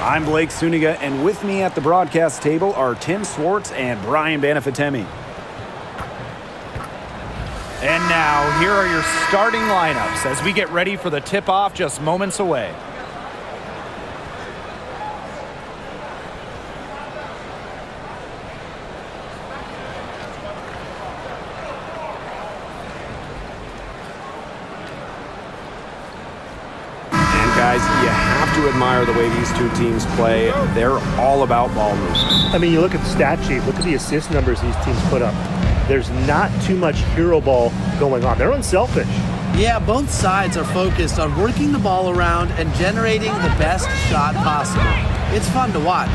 I'm Blake Suniga, and with me at the broadcast table are Tim Swartz and Brian Banafitemi. And now, here are your starting lineups as we get ready for the tip-off just moments away. Guys, you have to admire the way these two teams play. They're all about ball movement. I mean, you look at the stat sheet, look at the assist numbers these teams put up. There's not too much hero ball going on. They're unselfish. Yeah, both sides are focused on working the ball around and generating the best shot possible. It's fun to watch.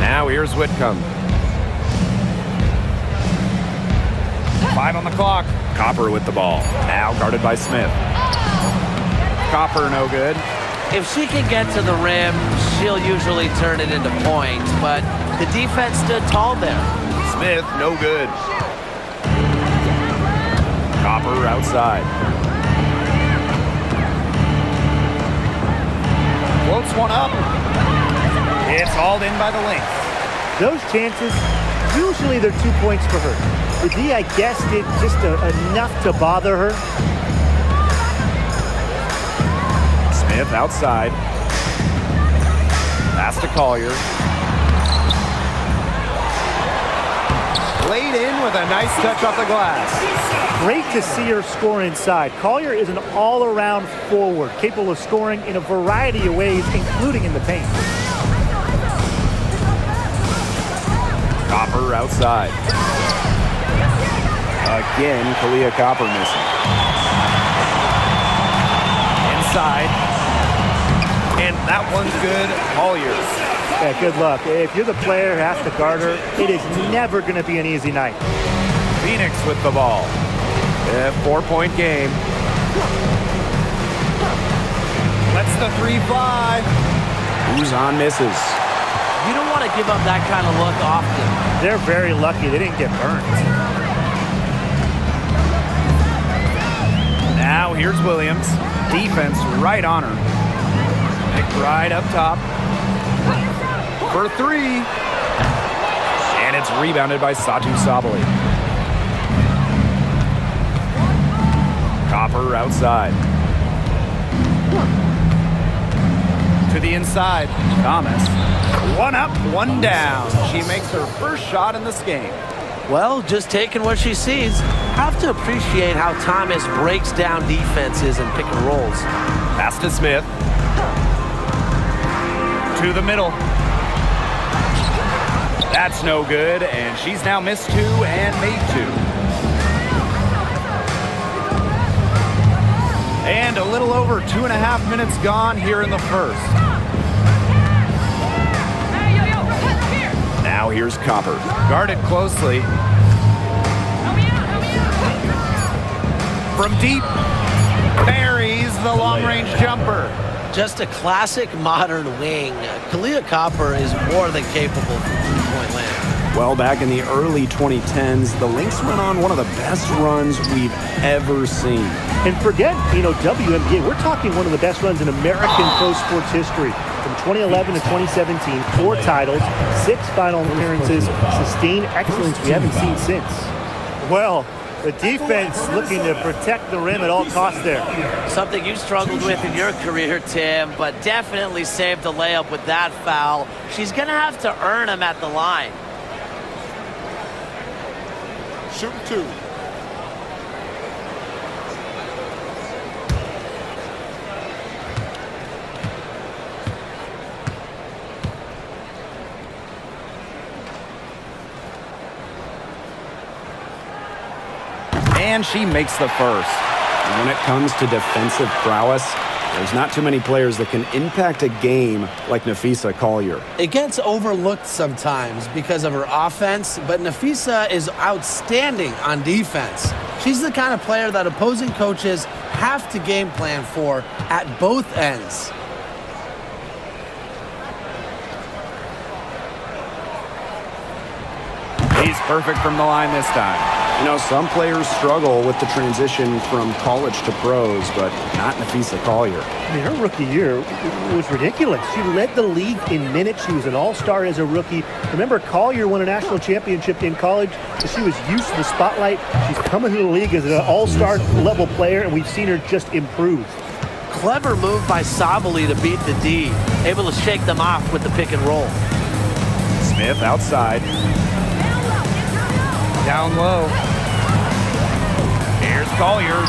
Now here's Whitcomb. 5 on the clock. Copper with the ball. Now guarded by Smith. Copper no good. If she can get to the rim, she'll usually turn it into points, but the defense stood tall there. Smith no good. Copper outside. Floats one up. It's hauled in by the Lynx. Those chances, usually they're 2 points for her. The D, I guess, did just enough to bother her. Smith outside. Pass to Collier. Laid in with a nice touch off the glass. Great to see her score inside. Collier is an all-around forward, capable of scoring in a variety of ways, including in the paint. Copper outside. Again, Kalia Copper missing. Inside. And that one's good. Collier. Yeah, good luck. If you're the player who has to guard her, it is never going to be an easy night. Phoenix with the ball. 4-point game. Lets the 3 fly. Who's on misses? You don't want to give up that kind of look often. They're very lucky they didn't get burned. Now here's Williams. Defense right on her. Right up top for 3, and it's rebounded by Satu Sabali. Copper outside. To the inside, Thomas. 1 up, 1 down. She makes her first shot in this game. Well, just taking what she sees. Have to appreciate how Thomas breaks down defenses and pick and rolls. Pass to Smith. To the middle. That's no good, and she's now missed 2 and made 2. And a little over 2.5 minutes gone here in the first. Now here's Copper. Guarded closely. From deep, buries the long-range jumper. Just a classic modern wing. Kalia Copper is more than capable from three-point land. Well, back in the early 2010s, the Lynx went on one of the best runs we've ever seen. And forget, WNBA, we're talking one of the best runs in American pro sports history. From 2011 to 2017, 4 titles, 6 final appearances, sustained excellence we haven't seen since. Well, the defense looking to protect the rim at all costs there. Something you struggled with in your career, Tim, but definitely saved the layup with that foul. She's going to have to earn him at the line. Shoot 2. And she makes the first. And when it comes to defensive prowess, there's not too many players that can impact a game like Napheesa Collier. It gets overlooked sometimes because of her offense, but Napheesa is outstanding on defense. She's the kind of player that opposing coaches have to game plan for at both ends. He's perfect from the line this time. You know, some players struggle with the transition from college to pros, but not Nafisa Collier. I mean, her rookie year was ridiculous. She led the league in minutes. She was an all-star as a rookie. Remember, Collier won a national championship in college, so she was used to the spotlight. She's coming to the league as an all-star level player, and we've seen her just improve. Clever move by Sabali to beat the D. Able to shake them off with the pick and roll. Smith outside. Down low. Here's Collier.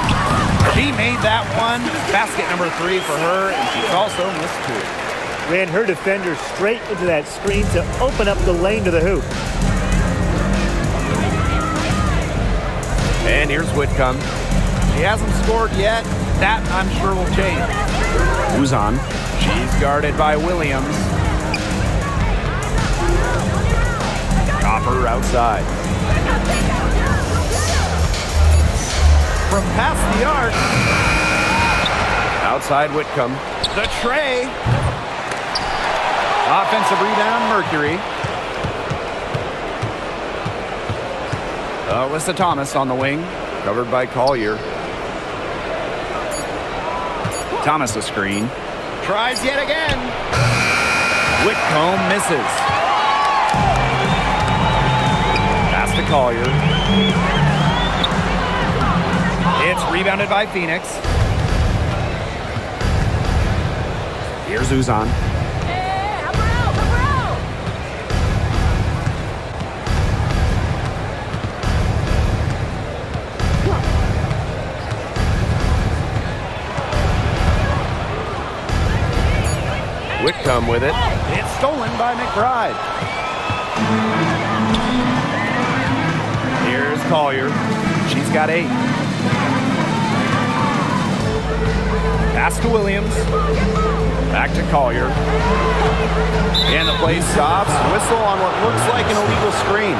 She made that one. Basket number 3 for her, and she's also missed 2. Ran her defender straight into that screen to open up the lane to the hoop. And here's Whitcomb. She hasn't scored yet. That, I'm sure, will change. Who's on? She's guarded by Williams. Copper outside. From past the arc. Outside Whitcomb. The tray. Offensive rebound, Mercury. Alyssa Thomas on the wing. Covered by Collier. Thomas a screen. Tries yet again. Whitcomb misses. Pass to Collier. It's rebounded by Phoenix. Here's Uzan. Whitcomb with it. It's stolen by McBride. Here's Collier. She's got 8. Pass to Williams. Back to Collier. And the play stops. Whistle on what looks like an illegal screen.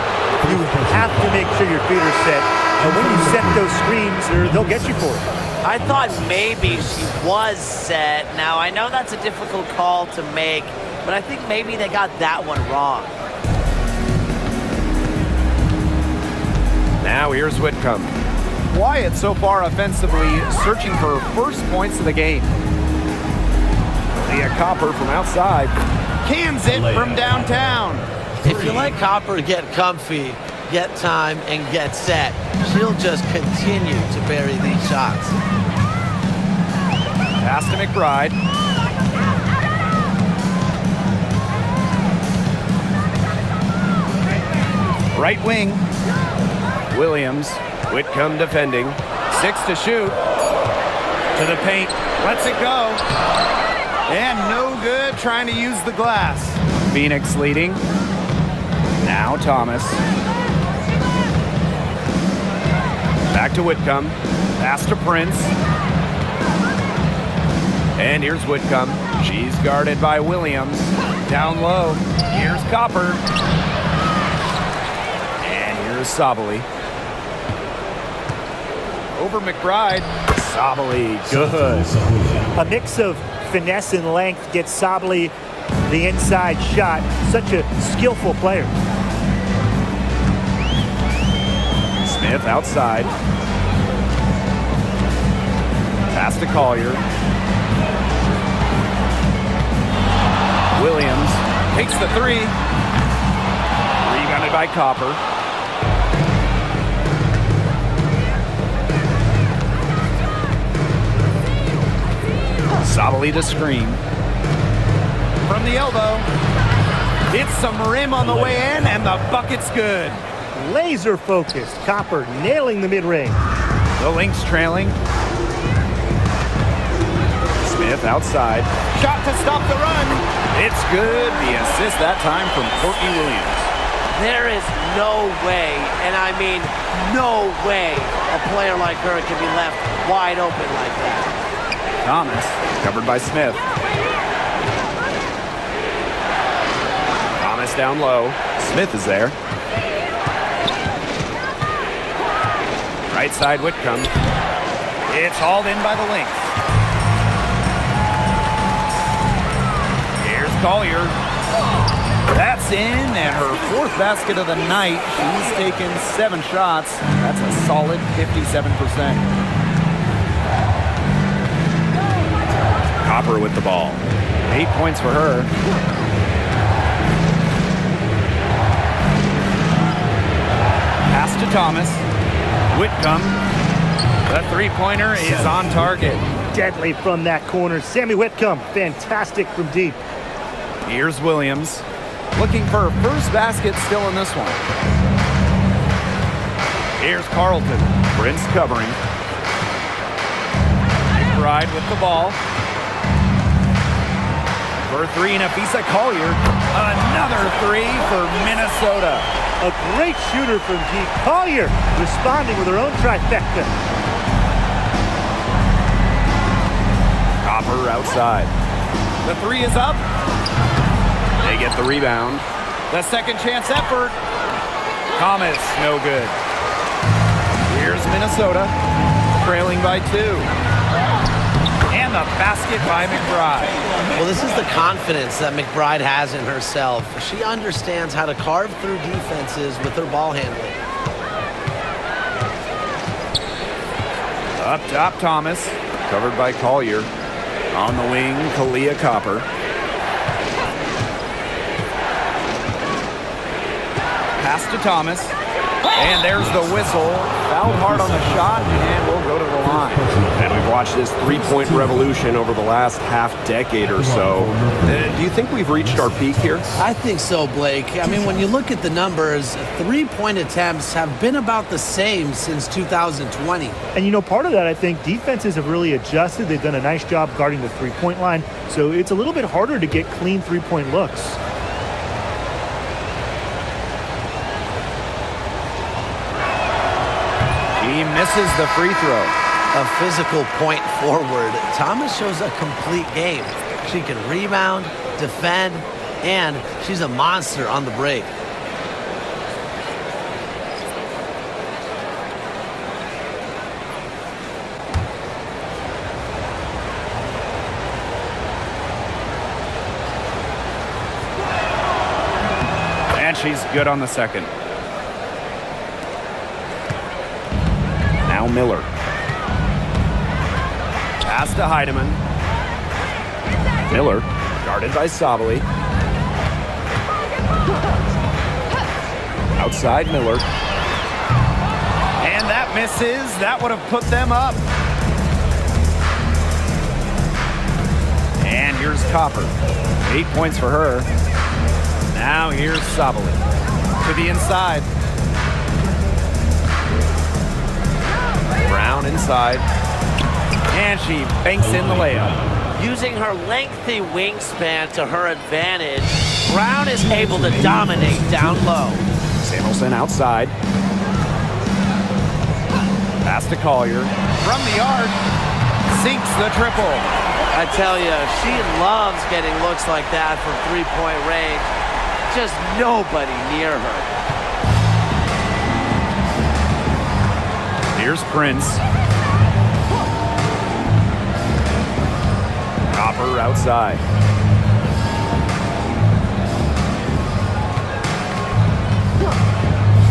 You have to make sure your feet are set. And when you set those screens, they'll get you for it. I thought maybe she was set. Now, I know that's a difficult call to make, but I think maybe they got that one wrong. Now here's Whitcomb. Quiet so far offensively, searching for her first points of the game. Leah Copper from outside. Cans it from downtown. If you let Copper get comfy, get time, and get set, she'll just continue to bury these shots. Pass to McBride. Right wing. Williams. Whitcomb defending. 6 to shoot. To the paint. Lets it go. And no good trying to use the glass. Phoenix leading. Now Thomas. Back to Whitcomb. Pass to Prince. And here's Whitcomb. She's guarded by Williams. Down low. Here's Copper. And here's Sabali. Over McBride. Sabali, good. A mix of finesse and length gets Sabali the inside shot. Such a skillful player. Smith outside. Pass to Collier. Williams takes the 3. Rebounded by Copper. Sabali to screen. From the elbow. Hits some rim on the way in, and the bucket's good. Laser focused. Copper nailing the mid-range. The Lynx trailing. Smith outside. Shot to stop the run. It's good. The assist that time from Courtney Williams. There is no way, and I mean no way, a player like her can be left wide open like that. Thomas, covered by Smith. Thomas down low. Smith is there. Right side Whitcomb. It's hauled in by the Lynx. Here's Collier. That's in, and her 4th basket of the night. She's taken 7 shots. That's a solid 57%. Copper with the ball. 8 points for her. Pass to Thomas. Whitcomb. The three-pointer is on target. Deadly from that corner. Sammy Whitcomb, fantastic from deep. Here's Williams. Looking for her first basket still in this one. Here's Carlton. Prince covering. McBride with the ball. For 3, Nafisa Collier. Another 3 for Minnesota. A great shooter from deep. Collier responding with her own trifecta. Copper outside. The 3 is up. They get the rebound. The second chance effort. Thomas, no good. Here's Minnesota, trailing by 2. And the basket by McBride. Well, this is the confidence that McBride has in herself. She understands how to carve through defenses with her ball handling. Up top, Thomas, covered by Collier. On the wing, Kalia Copper. Pass to Thomas. And there's the whistle. Fouled hard on the shot, and we'll go to the line. And we've watched this three-point revolution over the last half-decade or so. Do you think we've reached our peak here? I think so, Blake. I mean, when you look at the numbers, 3-point attempts have been about the same since 2020. And, you know, part of that, I think, defenses have really adjusted. They've done a nice job guarding the three-point line, so it's a little bit harder to get clean three-point looks. He misses the free throw. A physical point forward. Thomas shows a complete game. She can rebound, defend, and she's a monster on the break. And she's good on the second. Now Miller. Pass to Heidemann. Miller, guarded by Sabali. Outside Miller. And that misses. That would have put them up. And here's Copper. 8 points for her. Now here's Sabali. To the inside. Brown inside. And she banks in the layup. Using her lengthy wingspan to her advantage, Brown is able to dominate down low. Samuelson outside. Pass to Collier. From the arc. Sinks the triple. I tell you, she loves getting looks like that from three-point range. Just nobody near her. Here's Prince. Copper outside.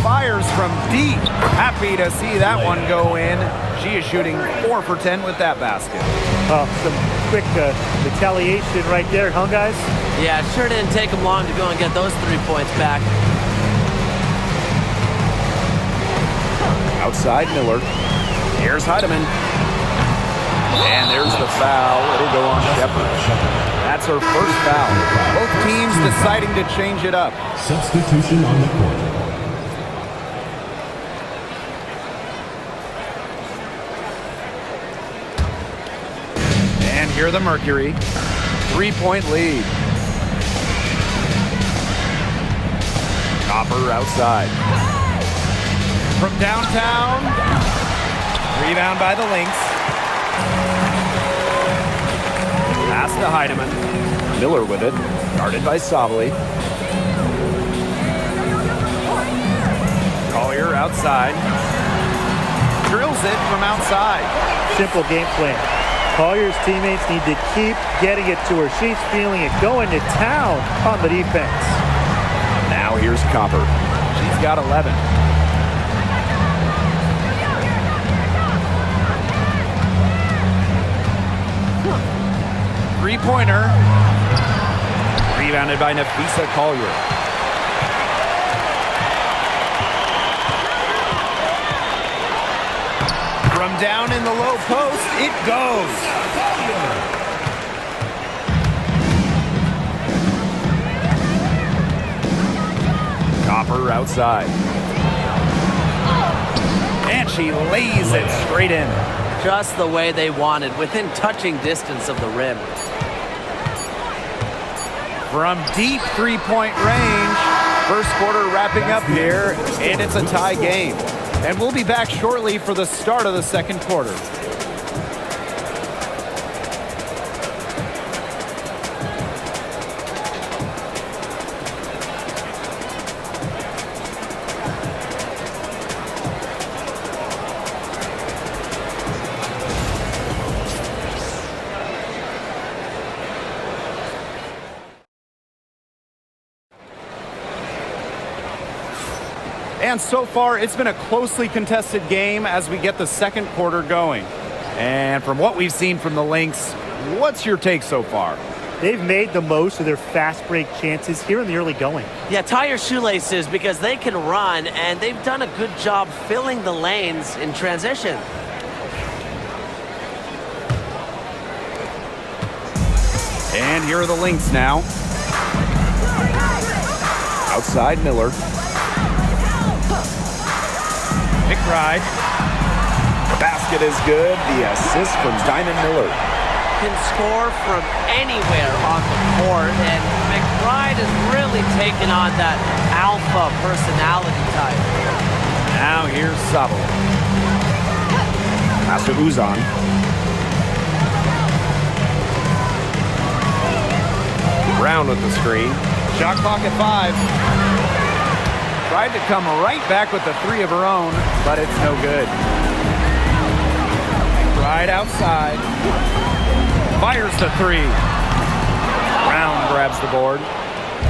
Fires from deep. Happy to see that one go in. She is shooting 4 for 10 with that basket. Some quick retaliation right there, huh, guys? Yeah, it sure didn't take them long to go and get those 3 points back. Outside Miller. Here's Heidemann. And there's the foul. It'll go on Shepard. That's her first foul. Both teams deciding to change it up. Substitution on the court. And here the Mercury. 3-point lead. Copper outside. From downtown. Rebound by the Lynx. Pass to Heidemann. Miller with it. Guarded by Sabali. Collier outside. Drills it from outside. Simple game plan. Collier's teammates need to keep getting it to her. She's feeling it, going to town on the defense. Now here's Copper. She's got 11. Three-pointer. Rebounded by Nafisa Collier. From down in the low post, it goes. Copper outside. And she lays it straight in. Just the way they wanted, within touching distance of the rim. From deep three-point range, first quarter wrapping up here, and it's a tie game. And we'll be back shortly for the start of the second quarter. And so far, it's been a closely contested game as we get the second quarter going. And from what we've seen from the Lynx, what's your take so far? They've made the most of their fast break chances here in the early going. Yeah, tie your shoelaces because they can run, and they've done a good job filling the lanes in transition. And here are the Lynx now. Outside Miller. McBride. The basket is good. The assist from Diamond Miller. Can score from anywhere on the court, and McBride has really taken on that alpha personality type. Now here's Sabo. Pass to Uzan. Brown with the screen. Shot clock at 5. Tried to come right back with the three of her own, but it's no good. Right outside. Fires the three. Brown grabs the board.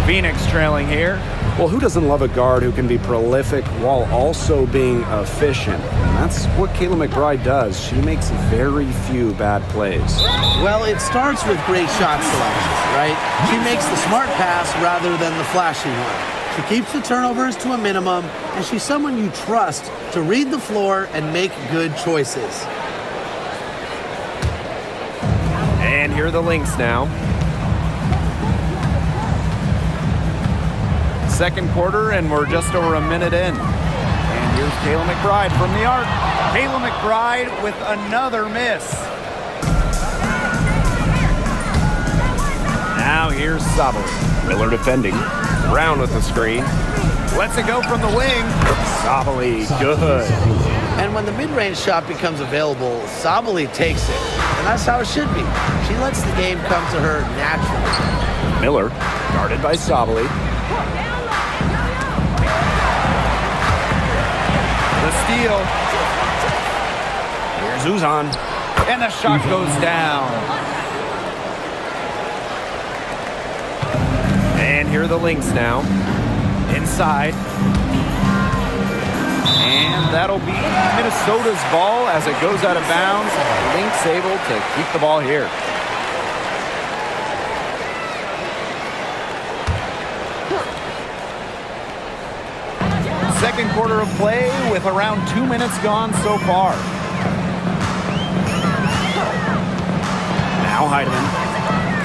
Phoenix trailing here. Well, who doesn't love a guard who can be prolific while also being efficient? And that's what Kayla McBride does. She makes very few bad plays. Well, it starts with great shot selection, right? She makes the smart pass rather than the flashy one. She keeps the turnovers to a minimum, and she's someone you trust to read the floor and make good choices. And here are the Lynx now. Second quarter, and we're just over a minute in. And here's Kayla McBride from the arc. Kayla McBride with another miss. Now here's Sabo. Miller defending. Brown with the screen. Lets it go from the wing. Sabali, good. And when the mid-range shot becomes available, Sabali takes it. And that's how it should be. She lets the game come to her naturally. Miller, guarded by Sabali. The steal. Here's Uzan. And the shot goes down. And here are the Lynx now. Inside. And that'll be Minnesota's ball as it goes out of bounds. Lynx able to keep the ball here. Second quarter of play with around 2 minutes gone so far. Now Heidemann.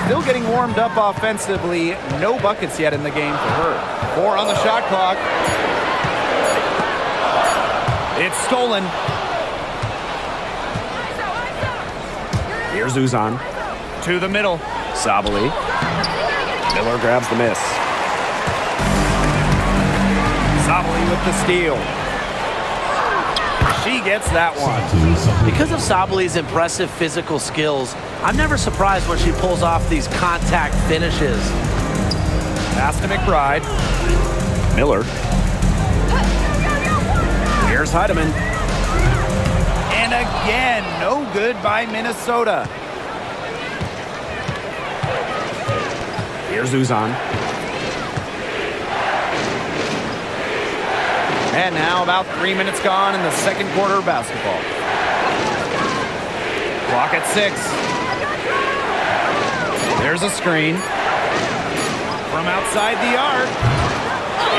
Still getting warmed up offensively. No buckets yet in the game for her. 4 on the shot clock. It's stolen. Here's Uzan. To the middle. Sabali. Miller grabs the miss. Sabali with the steal. She gets that one. Because of Sabali's impressive physical skills, I'm never surprised when she pulls off these contact finishes. Pass to McBride. Miller. Here's Heidemann. And again, no good by Minnesota. Here's Uzan. And now about 3 minutes gone in the second quarter of basketball. Clock at 6. There's a screen. From outside the arc.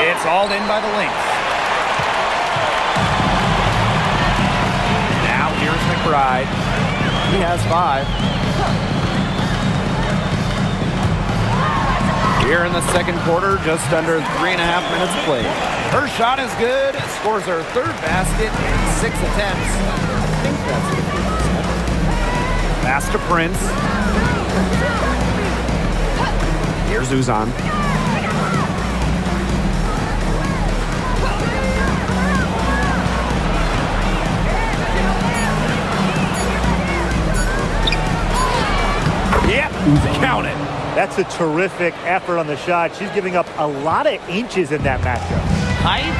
It's hauled in by the Lynx. Now here's McBride. He has 5. Here in the second quarter, just under 3.5 minutes played. Her shot is good. Scores her 3rd basket in 6 attempts. I think that's 50%. Pass to Prince. Here's Uzan. Yep, count it. That's a terrific effort on the shot. She's giving up a lot of inches in that matchup. Height?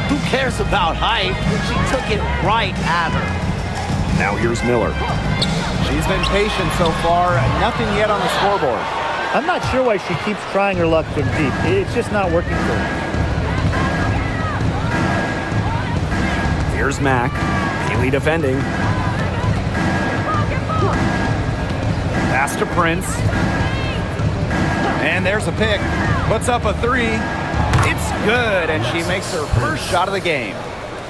Who cares about height? She took it right at her. Now here's Miller. She's been patient so far. Nothing yet on the scoreboard. I'm not sure why she keeps trying her luck from deep. It's just not working for her. Here's Mack. Haley defending. Pass to Prince. And there's a pick. Puts up a 3. It's good, and she makes her first shot of the game.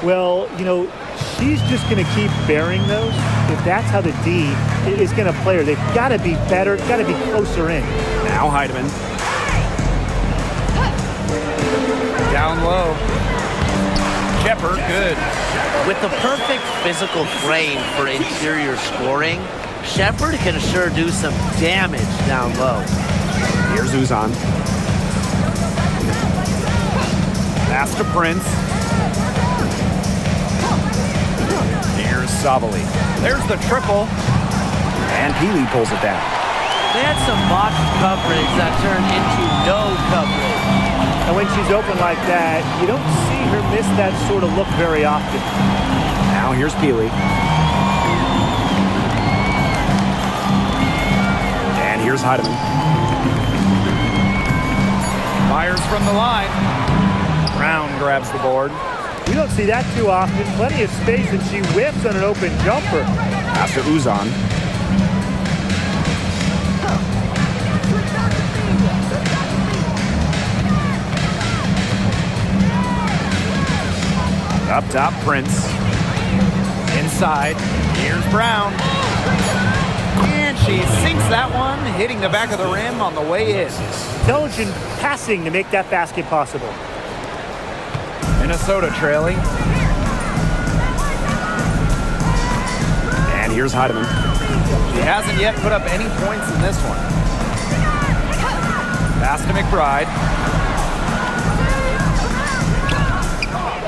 Well, you know, she's just going to keep bearing those. If that's how the D is going to play her, they've got to be better, got to be closer in. Now Heidemann. Down low. Shepard, good. With the perfect physical frame for interior scoring, Shepard can sure do some damage down low. Here's Uzan. Pass to Prince. Here's Savali. There's the triple. And Healy pulls it down. They had some box coverage that turned into no coverage. And when she's open like that, you don't see her miss that sort of look very often. Now here's Peely. And here's Heidemann. Fires from the line. Brown grabs the board. We don't see that too often. Plenty of space, and she whiffs on an open jumper. Pass to Uzan. Up top, Prince. Inside, here's Brown. And she sinks that one, hitting the back of the rim on the way in. Intelligent passing to make that basket possible. Minnesota trailing. And here's Heidemann. She hasn't yet put up any points in this one. Pass to McBride.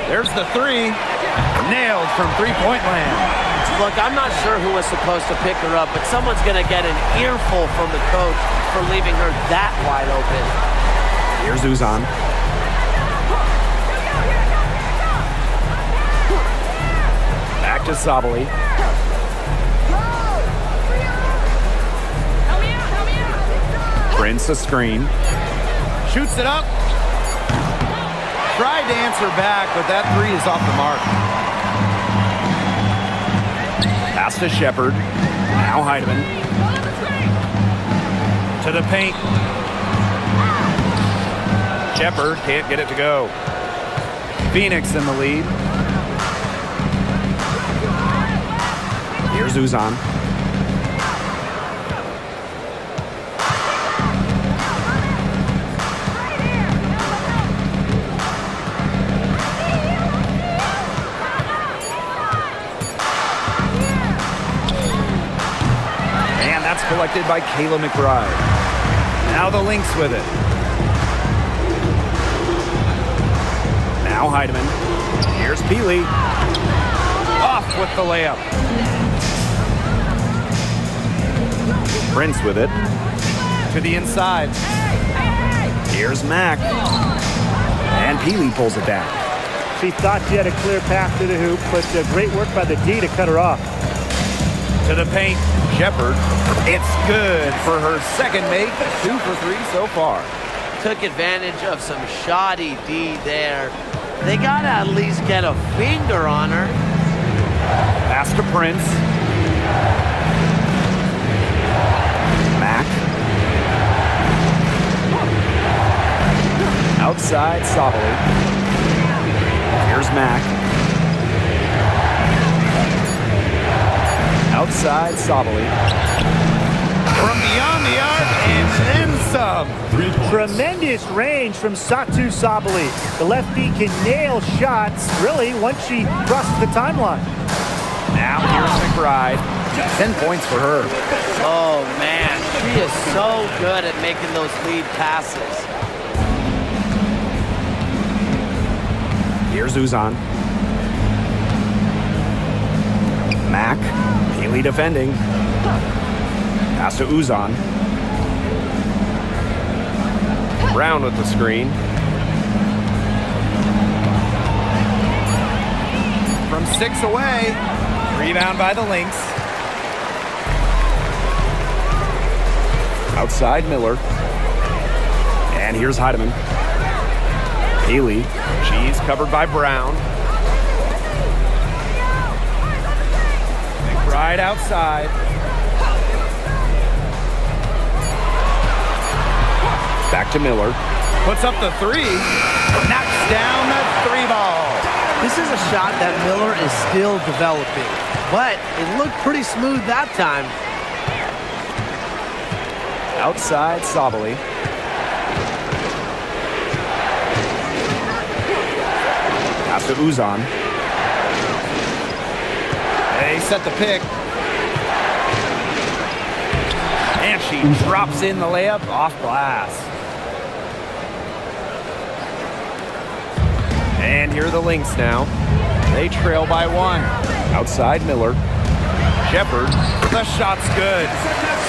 There's the 3. Nailed from three-point land. Look, I'm not sure who was supposed to pick her up, but someone's going to get an earful from the coach for leaving her that wide open. Here's Uzan. Back to Savali. Prince a screen. Shoots it up. Tried to answer back, but that 3 is off the mark. Pass to Shepard. Now Heidemann. To the paint. Shepard can't get it to go. Phoenix in the lead. Here's Uzan. Collected by Kayla McBride. Now the Lynx with it. Now Heidemann. Here's Peely. Off with the layup. Prince with it. To the inside. Here's Mack. And Peely pulls it down. She thought she had a clear path to the hoop, but great work by the D to cut her off. To the paint. Shepard. It's good for her second make. 2 for 3 so far. Took advantage of some shoddy D there. They gotta at least get a finger on her. Pass to Prince. Mack. Outside, Sabali. Here's Mack. Outside, Sabali. From beyond the arc and then some. 3 points. Tremendous range from Satu Sabali. The lefty can nail shots, really, once she crosses the timeline. Now here's McBride. 10 points for her. Oh man, she is so good at making those lead passes. Here's Uzan. Mack. Healy defending. Pass to Uzan. Brown with the screen. From 6 away. Rebound by the Lynx. Outside, Miller. And here's Heidemann. Healy. She's covered by Brown. McBride outside. Back to Miller. Puts up the 3. Knocks down the 3 ball. This is a shot that Miller is still developing, but it looked pretty smooth that time. Outside, Sabali. Pass to Uzan. They set the pick. And she drops in the layup off glass. And here are the Lynx now. They trail by 1. Outside, Miller. Shepard. The shot's good.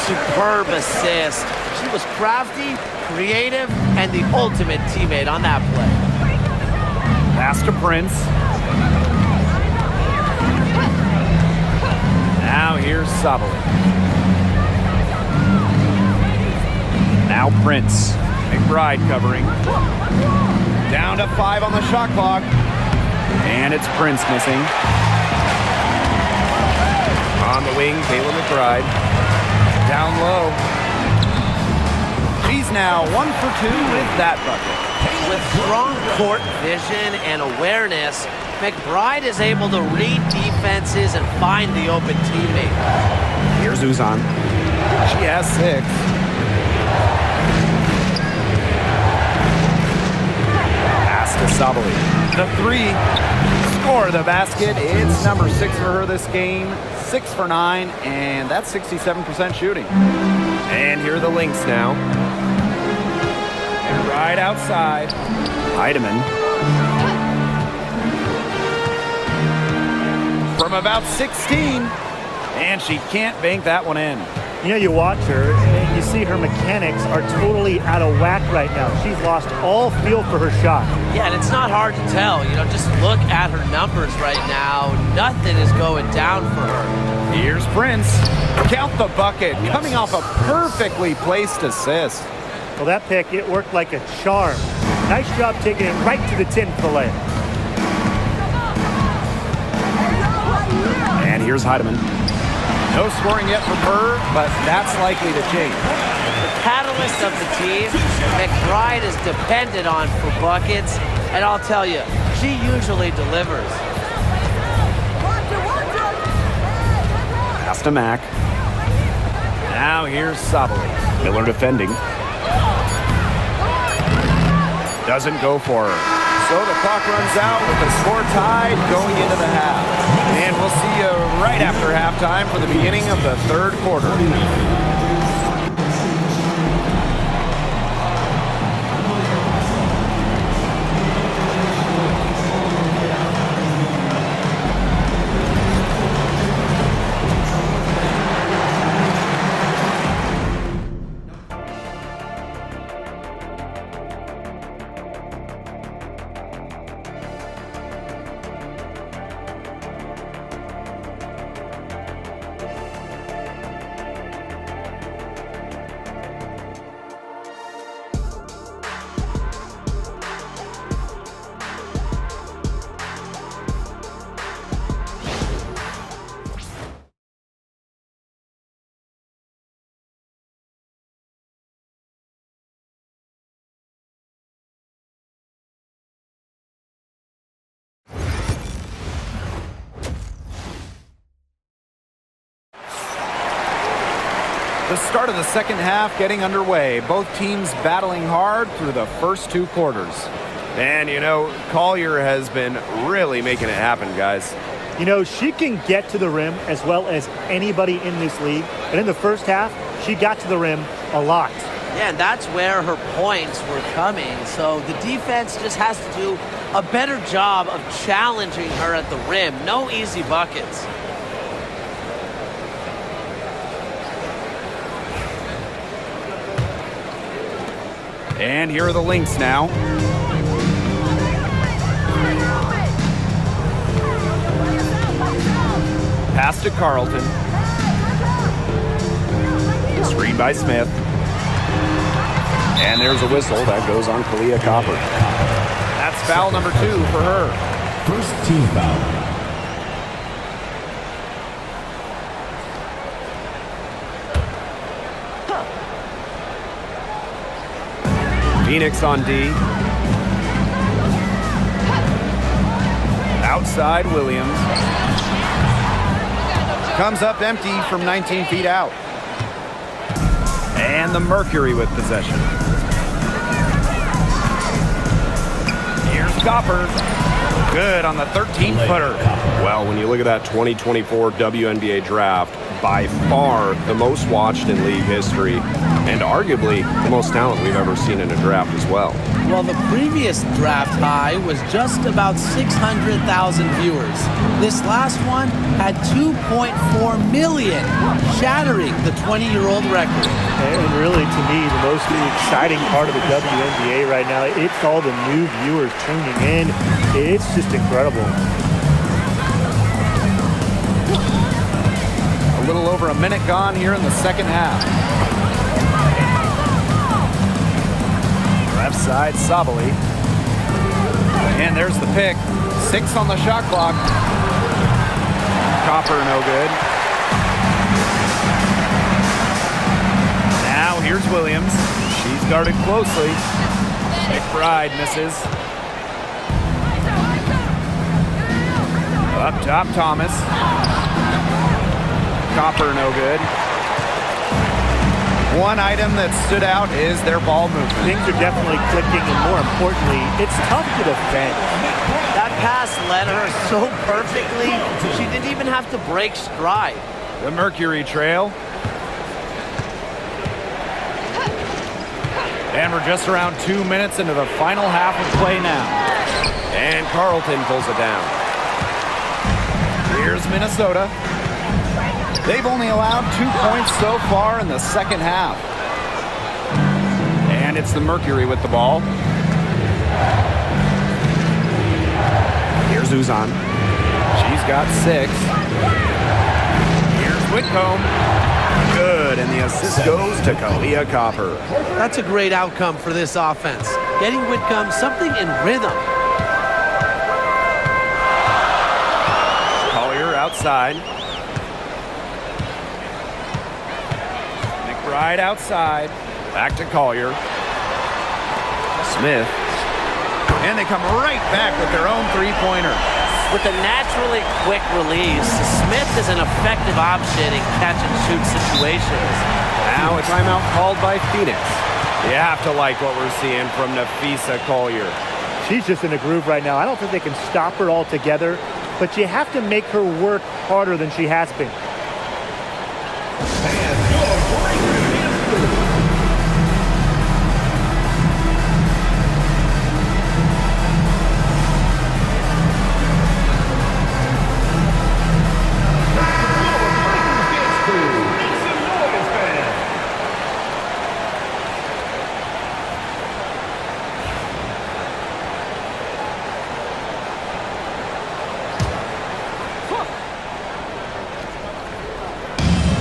Superb assist. She was crafty, creative, and the ultimate teammate on that play. Pass to Prince. Now here's Sabali. Now Prince. McBride covering. Down to 5 on the shot clock. And it's Prince missing. On the wing, Kayla McBride. Down low. She's now 1 for 2 with that bucket. With strong court vision and awareness, McBride is able to read defenses and find the open teammate. Here's Uzan. She has 6. Pass to Sabali. The 3. Score the basket. It's number 6 for her this game. 6 for 9, and that's 67% shooting. And here are the Lynx now. And right outside. Heidemann. From about 16. And she can't bank that one in. You know, you watch her, and you see her mechanics are totally out of whack right now. She's lost all feel for her shot. Yeah, and it's not hard to tell. You know, just look at her numbers right now. Nothing is going down for her. Here's Prince. Count the bucket. Coming off a perfectly placed assist. Well, that pick, it worked like a charm. Nice job taking it right to the tin for the layup. And here's Heidemann. No scoring yet from her, but that's likely to change. The catalyst of the team, McBride is dependent on for buckets, and I'll tell you, she usually delivers. Pass to Mack. Now here's Sabali. Miller defending. Doesn't go for her. So the clock runs out with the score tied going into the half. And we'll see you right after halftime for the beginning of the 3rd quarter. The start of the second half getting underway. Both teams battling hard through the first 2 quarters. And, you know, Collier has been really making it happen, guys. You know, she can get to the rim as well as anybody in this league. And in the first half, she got to the rim a lot. Yeah, and that's where her points were coming. So the defense just has to do a better job of challenging her at the rim. No easy buckets. And here are the Lynx now. Pass to Carlton. Screen by Smith. And there's a whistle that goes on Kahleah Copper. That's foul number 2 for her. First team foul. Phoenix on D. Outside Williams. Comes up empty from 19 feet out. And the Mercury with possession. Here's Copper. Good on the 13-footer. Well, when you look at that 2024 WNBA draft, by far the most watched in league history, and arguably the most talent we've ever seen in a draft as well. Well, the previous draft high was just about 600,000 viewers. This last one had 2.4 million, shattering the 20-year-old record. And really, to me, the most exciting part of the WNBA right now, it's all the new viewers tuning in. It's just incredible. A little over a minute gone here in the second half. Left side, Sabali. And there's the pick. 6 on the shot clock. Copper no good. Now here's Williams. She's guarded closely. McBride misses. Up top, Thomas. Copper no good. One item that stood out is their ball movement. Things are definitely clicking, and more importantly, it's tough to defend. That pass led her so perfectly, she didn't even have to break stride. The Mercury trail. And we're just around 2 minutes into the final half of play now. And Carlton pulls it down. Here's Minnesota. They've only allowed 2 points so far in the second half. And it's the Mercury with the ball. Here's Uzan. She's got 6. Here's Whitcomb. Good, and the assist goes to Kahleah Copper. That's a great outcome for this offense. Getting Whitcomb something in rhythm. Collier outside. McBride outside. Back to Collier. Smith. And they come right back with their own three-pointer. With a naturally quick release, Smith is an effective option in catch-and-shoot situations. Now a timeout called by Phoenix. You have to like what we're seeing from Napheesa Collier. She's just in a groove right now. I don't think they can stop her altogether, but you have to make her work harder than she has been.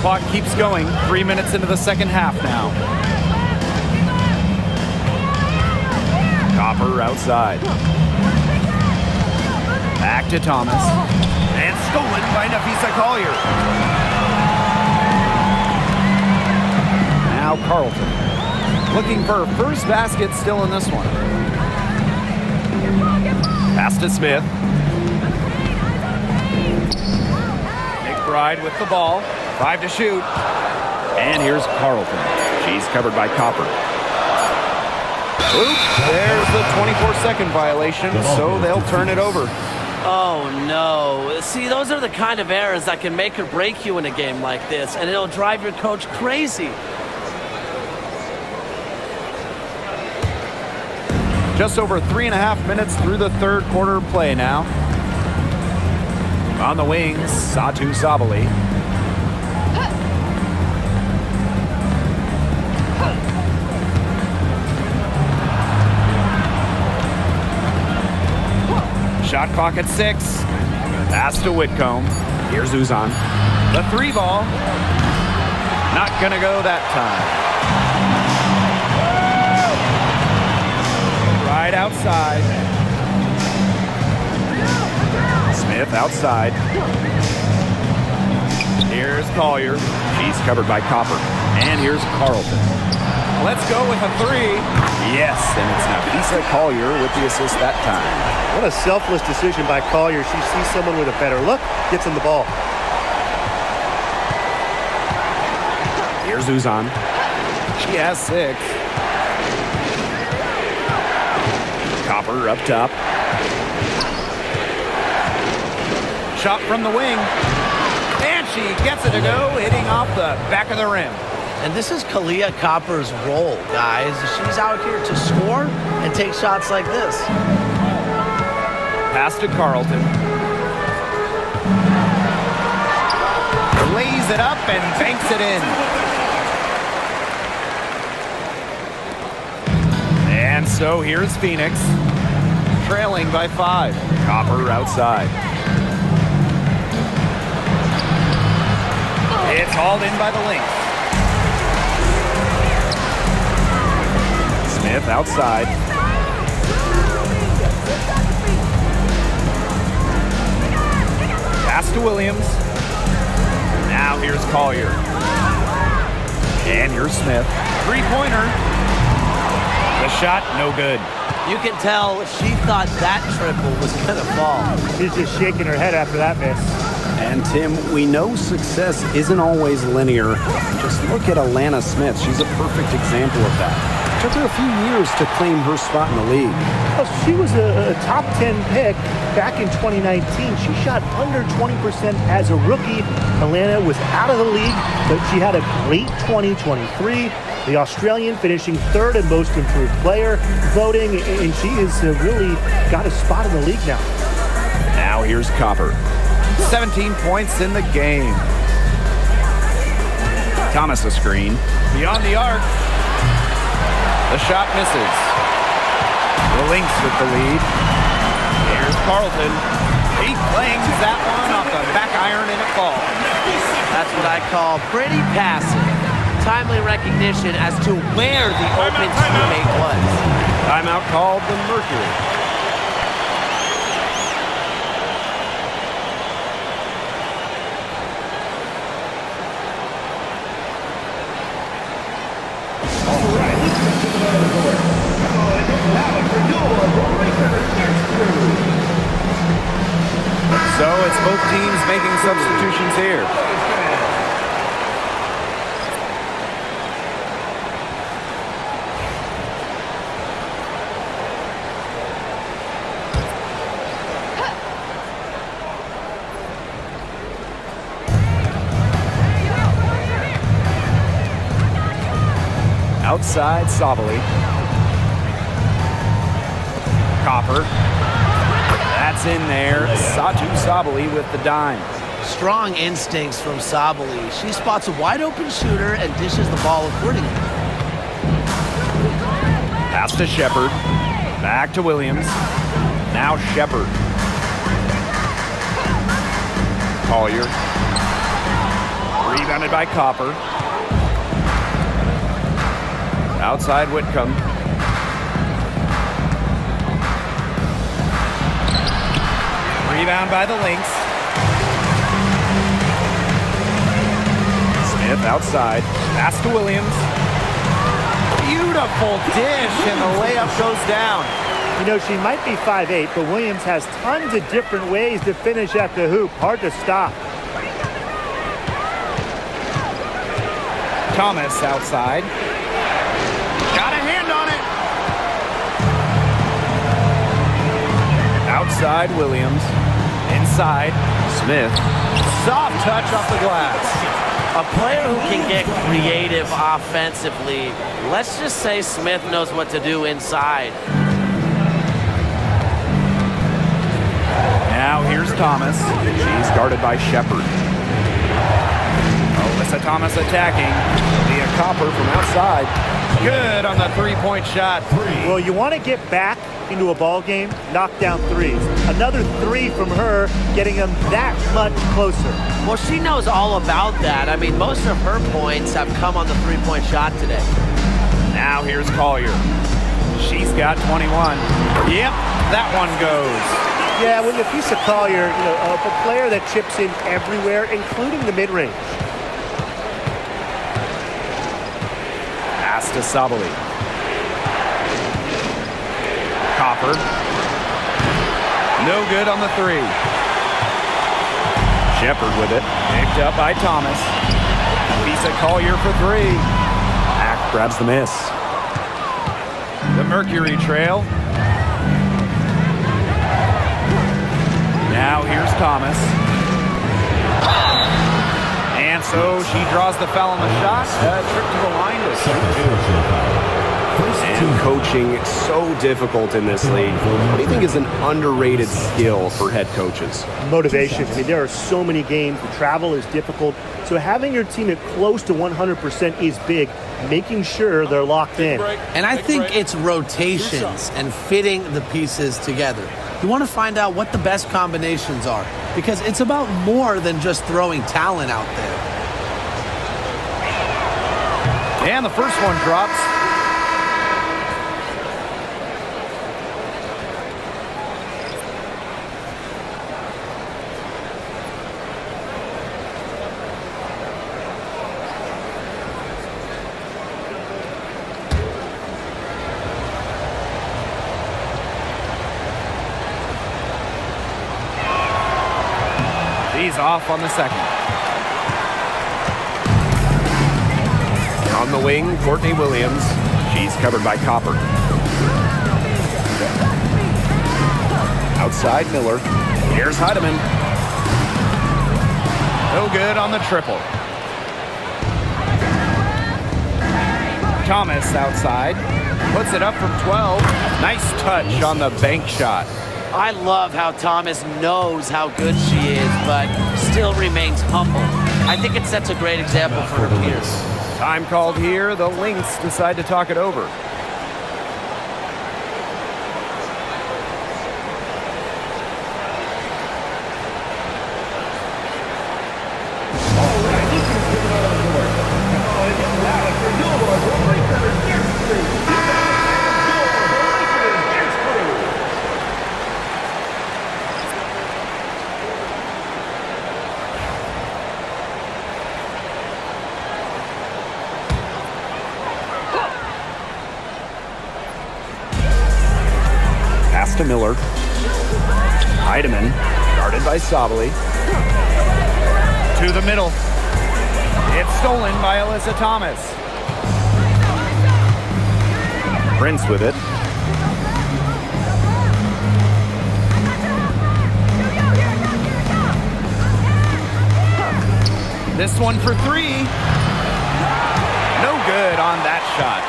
Clock keeps going. 3 minutes into the second half now. Copper outside. Back to Thomas. And stolen by Napheesa Collier. Now Carlton. Looking for her first basket still in this one. Pass to Smith. McBride with the ball. 5 to shoot. And here's Carlton. She's covered by Copper. Oop, there's the 24-second violation, so they'll turn it over. Oh, no. See, those are the kind of errors that can make or break you in a game like this, and it'll drive your coach crazy. Just over 3.5 minutes through the third quarter play now. On the wings, Satu Sabali. Shot clock at 6. Pass to Whitcomb. Here's Uzan. The 3 ball. Not gonna go that time. Right outside. Smith outside. Here's Collier. She's covered by Copper. And here's Carlton. Let's go with a 3. Yes, and it's Nafisa Collier with the assist that time. What a selfless decision by Collier. She sees someone with a better look, gets him the ball. Here's Uzan. She has 6. Copper up top. Shot from the wing. And she gets it to go, hitting off the back of the rim. And this is Kalia Copper's role, guys. She's out here to score and take shots like this. Pass to Carlton. Lays it up and banks it in. And so here's Phoenix, trailing by 5. Copper outside. It's hauled in by the Lynx. Smith outside. Pass to Williams. Now here's Collier. And here's Smith. 3-pointer. The shot, no good. You can tell she thought that triple was going to fall. She's just shaking her head after that miss. And Tim, we know success isn't always linear. Just look at Alana Smith. She's a perfect example of that. It took her a few years to claim her spot in the league. Well, she was a top 10 pick back in 2019. She shot under 20% as a rookie. Alana was out of the league, but she had a great 2023. The Australian finishing 3rd in most improved player voting, and she has really got a spot in the league now. Now here's Copper. 17 points in the game. Thomas a screen. Beyond the arc. The shot misses. The Lynx with the lead. Here's Carlton. He clangs that one off the back iron and it falls. That's what I call pretty passive. Timely recognition as to where the open teammate was. Timeout called the Mercury. So it's both teams making substitutions here. Outside, Sabali. Copper. That's in there. Satu Sabali with the dime. Strong instincts from Sabali. She spots a wide open shooter and dishes the ball accordingly. Pass to Shepard. Back to Williams. Now Shepard. Collier. Rebounded by Copper. Outside Whitcomb. Rebound by the Lynx. Smith outside. Pass to Williams. Beautiful dish, and the layup goes down. You know, she might be 5'8", but Williams has tons of different ways to finish at the hoop. Hard to stop. Thomas outside. Got a hand on it. Outside Williams. Inside Smith. Soft touch off the glass. A player who can get creative offensively. Let's just say Smith knows what to do inside. Now here's Thomas. She's guarded by Shepard. Alyssa Thomas attacking. Via Copper from outside. Good on the three-point shot. Well, you want to get back into a ball game, knock down threes. Another three from her, getting them that much closer. Well, she knows all about that. I mean, most of her points have come on the three-point shot today. Now here's Collier. She's got 21. Yep, that one goes. Yeah, with Nafisa Collier, a player that chips in everywhere, including the mid-range. Pass to Sabali. Copper. No good on the three. Shepard with it. Picked up by Thomas. Nafisa Collier for three. Mack grabs the miss. The Mercury trail. Now here's Thomas. And so she draws the foul on the shot. Trip to the line to And coaching so difficult in this league. What do you think is an underrated skill for head coaches? Motivation. I mean, there are so many games. The travel is difficult. So having your team at close to 100% is big, making sure they're locked in. And I think it's rotations and fitting the pieces together. You want to find out what the best combinations are because it's about more than just throwing talent out there. And the first one drops. He's off on the second. On the wing, Courtney Williams. She's covered by Copper. Outside Miller. Here's Heidemann. No good on the triple. Thomas outside. Puts it up from 12. Nice touch on the bank shot. I love how Thomas knows how good she is, but still remains humble. I think it sets a great example for her peers. Time called here. The Lynx decide to talk it over. Pass to Miller. Heidemann, guarded by Sabali. To the middle. It's stolen by Alyssa Thomas. Prince with it. This one for three. No good on that shot.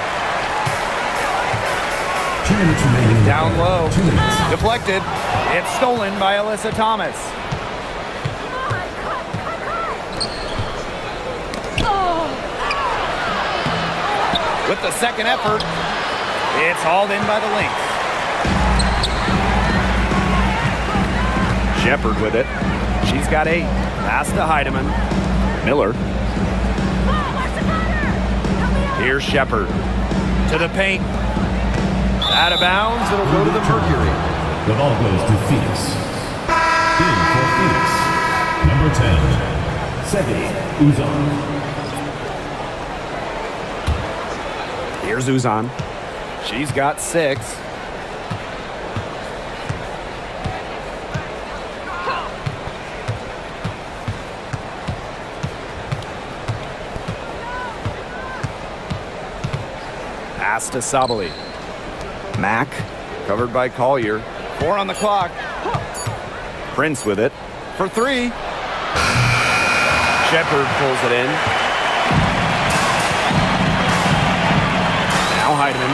2 minutes remaining. Down low. 2 minutes. Deflected. It's stolen by Alyssa Thomas. With the second effort, it's hauled in by the Lynx. Shepard with it. She's got 8. Pass to Heidemann. Miller. Here's Shepard. To the paint. Out of bounds, it'll go to the Mercury. The ball goes to Phoenix. In for Phoenix, number 10, Segi Uzan. Here's Uzan. She's got 6. Pass to Sabali. Mack, covered by Collier. 4 on the clock. Prince with it for 3. Shepard pulls it in. Now Heidemann.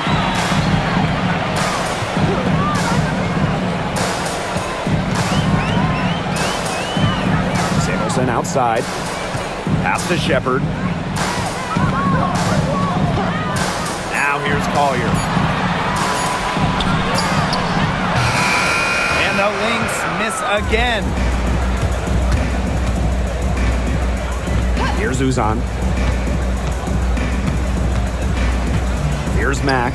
Samuelson outside. Pass to Shepard. Now here's Collier. And the Lynx miss again. Here's Uzan. Here's Mack.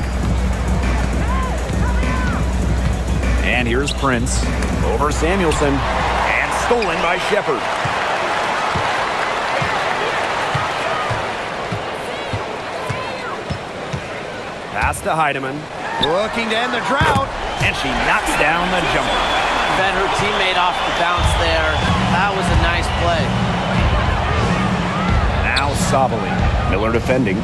And here's Prince. Over Samuelson. And stolen by Shepard. Pass to Heidemann. Looking to end the drought. And she knocks down the jumper. Fed her teammate off the bounce there. That was a nice play. Now Sabali. Miller defending.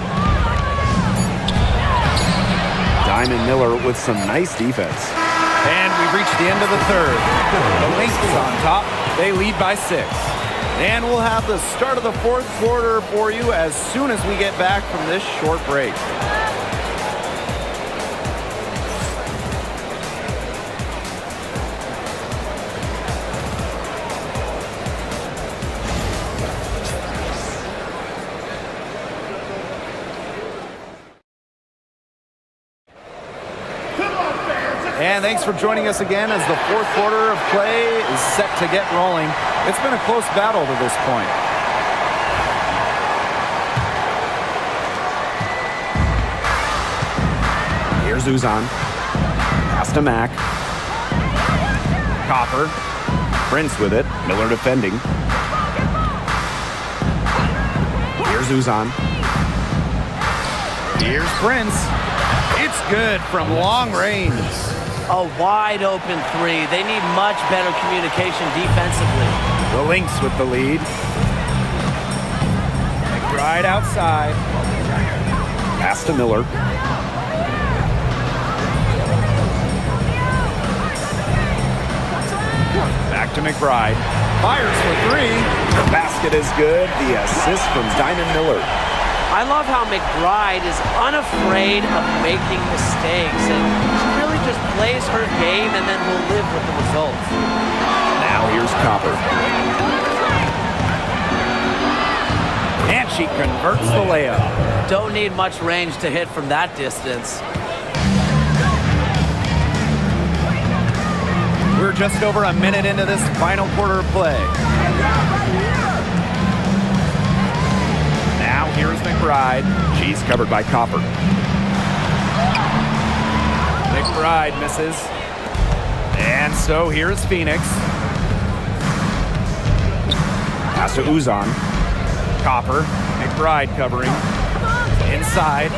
Diamond Miller with some nice defense. And we've reached the end of the third. The Lynx is on top. They lead by 6. And we'll have the start of the fourth quarter for you as soon as we get back from this short break. And thanks for joining us again as the fourth quarter of play is set to get rolling. It's been a close battle to this point. Here's Uzan. Pass to Mack. Copper. Prince with it. Miller defending. Here's Uzan. Here's Prince. It's good from long range. A wide open 3. They need much better communication defensively. The Lynx with the lead. McBride outside. Pass to Miller. Back to McBride. Fires for 3. The basket is good. The assist from Diamond Miller. I love how McBride is unafraid of making mistakes, and she really just plays her game and then will live with the results. Now here's Copper. And she converts the layup. Don't need much range to hit from that distance. We're just over a minute into this final quarter of play. Now here's McBride. She's covered by Copper. McBride misses. And so here's Phoenix. Pass to Uzan. Copper. McBride covering. Inside.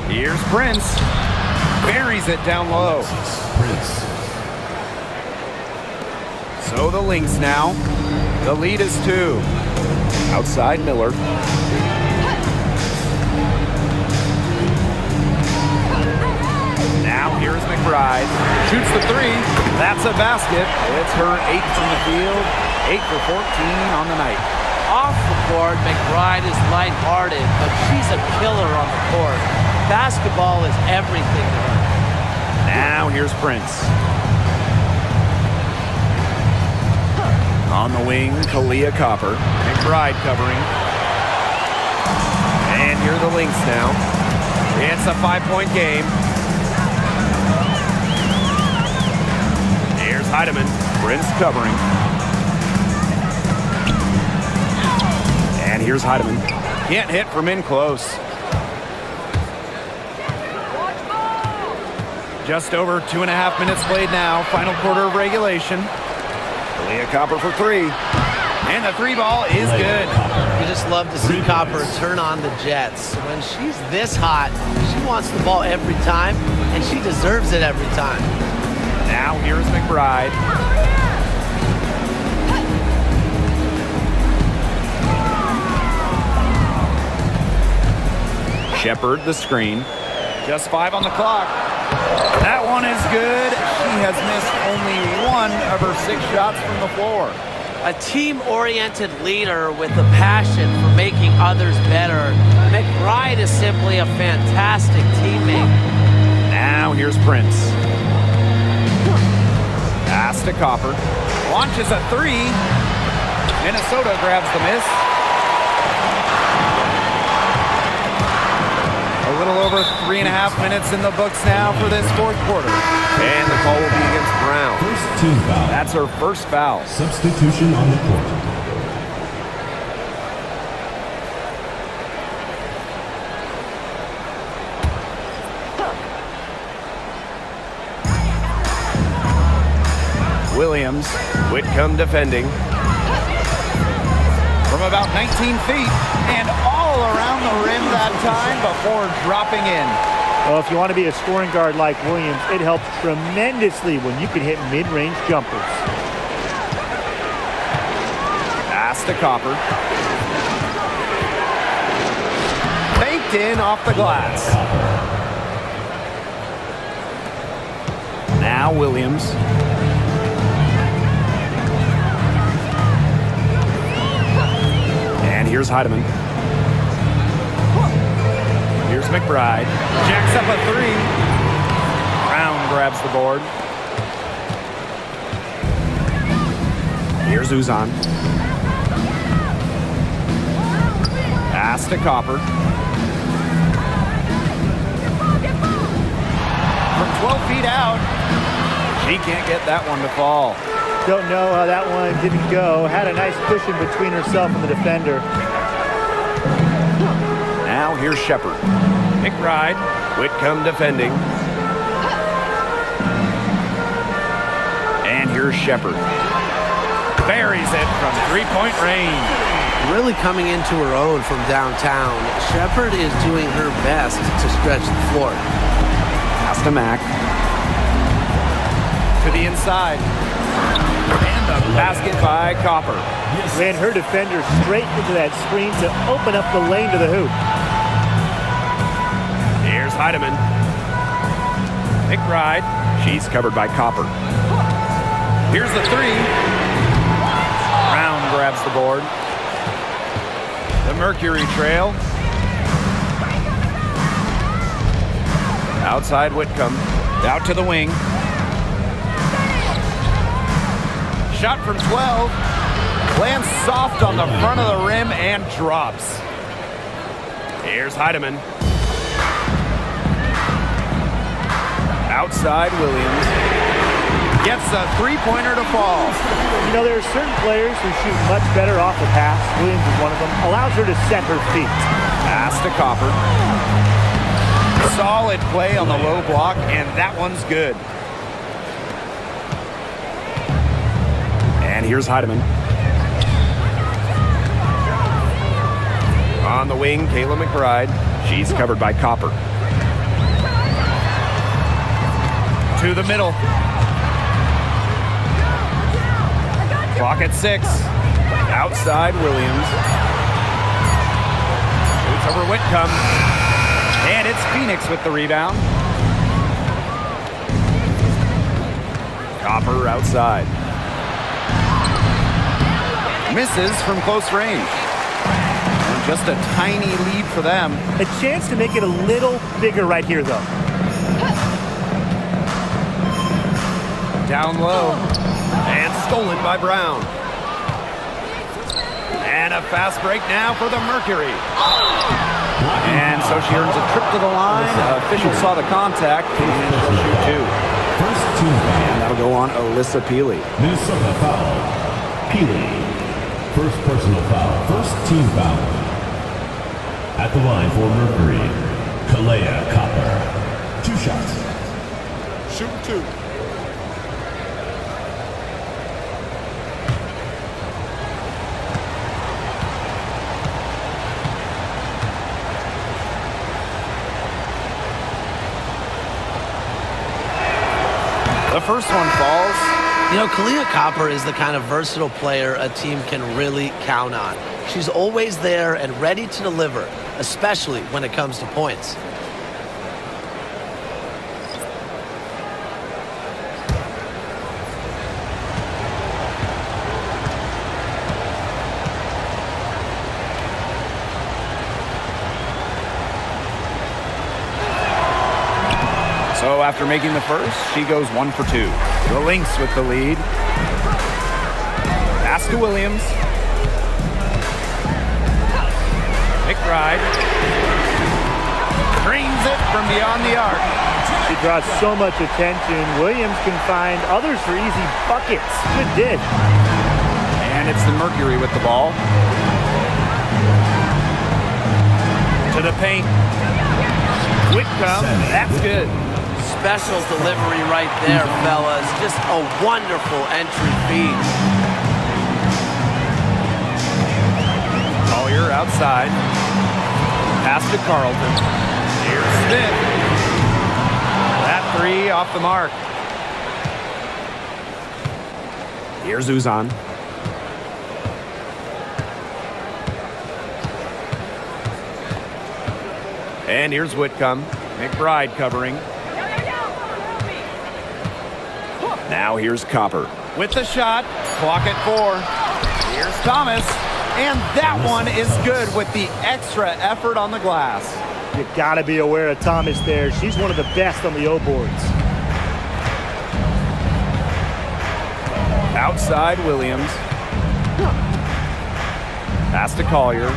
Here's Prince. Buries it down low. So the Lynx now. The lead is 2. Outside Miller. Now here's McBride. Shoots the 3. That's a basket. It's her 8th from the field. 8 for 14 on the night. Off the court, McBride is lighthearted, but she's a killer on the court. Basketball is everything to her. Now here's Prince. On the wing, Kalia Copper. McBride covering. And here are the Lynx now. It's a 5-point game. Here's Heidemann. Prince covering. And here's Heidemann. Can't hit from in close. Just over 2.5 minutes played now. Final quarter of regulation. Kalia Copper for 3. And the 3 ball is good. You just love to see Copper turn on the Jets. When she's this hot, she wants the ball every time, and she deserves it every time. Now here's McBride. Shepard the screen. Just 5 on the clock. That one is good. She has missed only 1 of her 6 shots from the floor. A team-oriented leader with a passion for making others better. McBride is simply a fantastic teammate. Now here's Prince. Pass to Copper. Launches a 3. Minnesota grabs the miss. A little over 3.5 minutes in the books now for this 4th quarter. And the call will be against Brown. First team foul. That's her first foul. Substitution on the court. Williams, Whitcomb defending. From about 19 feet and all around the rim that time before dropping in. Well, if you want to be a scoring guard like Williams, it helps tremendously when you can hit mid-range jumpers. Pass to Copper. Faked in off the glass. Now Williams. And here's Heidemann. Here's McBride. Jacks up a 3. Brown grabs the board. Here's Uzan. Pass to Copper. From 12 feet out, she can't get that one to fall. Don't know how that one didn't go. Had a nice cushion between herself and the defender. Now here's Shepard. McBride. Whitcomb defending. And here's Shepard. Buries it from 3-point range. Really coming into her own from downtown. Shepard is doing her best to stretch the floor. Pass to Mack. To the inside. And a basket by Copper. Ran her defender straight into that screen to open up the lane to the hoop. Here's Heidemann. McBride. She's covered by Copper. Here's the 3. Brown grabs the board. The Mercury trail. Outside Whitcomb. Out to the wing. Shot from 12. Lands soft on the front of the rim and drops. Here's Heidemann. Outside Williams. Gets a 3-pointer to fall. You know, there are certain players who shoot much better off the pass. Williams is one of them. Allows her to set her feet. Pass to Copper. Solid play on the low block, and that one's good. And here's Heidemann. On the wing, Kayla McBride. She's covered by Copper. To the middle. Clock at 6. Outside Williams. Shoots over Whitcomb. And it's Phoenix with the rebound. Copper outside. Misses from close range. And just a tiny lead for them. A chance to make it a little bigger right here, though. Down low. And stolen by Brown. And a fast break now for the Mercury. And so she earns a trip to the line. Officials saw the contact. And she'll shoot 2. First team foul. And that'll go on Alyssa Peely. Minnesota foul. Peely. First personal foul. First team foul. At the line for Mercury, Kalea Copper. 2 shots. Shoot 2. The first one falls. You know, Kalea Copper is the kind of versatile player a team can really count on. She's always there and ready to deliver, especially when it comes to points. So after making the first, she goes 1 for 2. The Lynx with the lead. Pass to Williams. McBride drains it from beyond the arc. She draws so much attention. Williams can find others for easy buckets. Good dish. And it's the Mercury with the ball. To the paint. Whitcomb, that's good. Special delivery right there, fellas. Just a wonderful entry feed. Collier outside. Pass to Carlton. Here's Smith. That three off the mark. Here's Uzan. And here's Whitcomb. McBride covering. Now here's Copper. With the shot. Clock at 4. Here's Thomas. And that one is good with the extra effort on the glass. You got to be aware of Thomas there. She's one of the best on the O-boards. Outside Williams. Pass to Collier.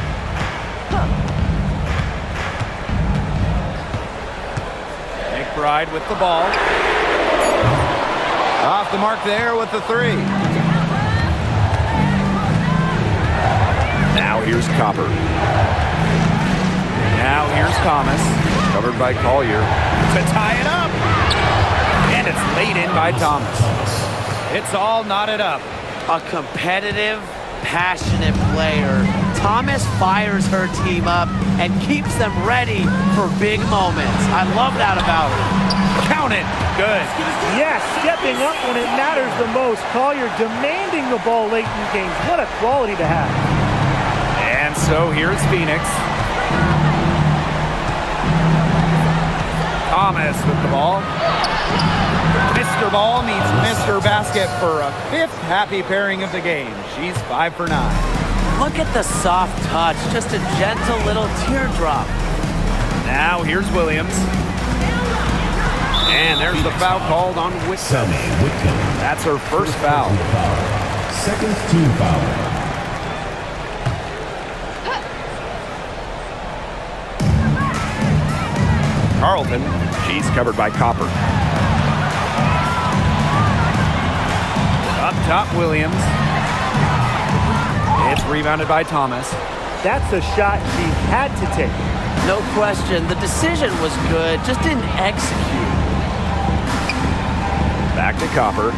McBride with the ball. Off the mark there with the 3. Now here's Copper. Now here's Thomas. Covered by Collier. To tie it up. And it's laid in by Thomas. It's all knotted up. A competitive, passionate player. Thomas fires her team up and keeps them ready for big moments. I love that about her. Count it. Good. Yes, stepping up when it matters the most. Collier demanding the ball late in games. What a quality to have. And so here's Phoenix. Thomas with the ball. Mr. Ball meets Mr. Basket for a 5th happy pairing of the game. She's 5 for 9. Look at the soft touch. Just a gentle little teardrop. Now here's Williams. And there's the foul called on Whitcomb. That's her first foul. Second team foul. Carlton. She's covered by Copper. Up top, Williams. It's rebounded by Thomas. That's a shot she had to take. No question. The decision was good, just didn't execute. Back to Copper.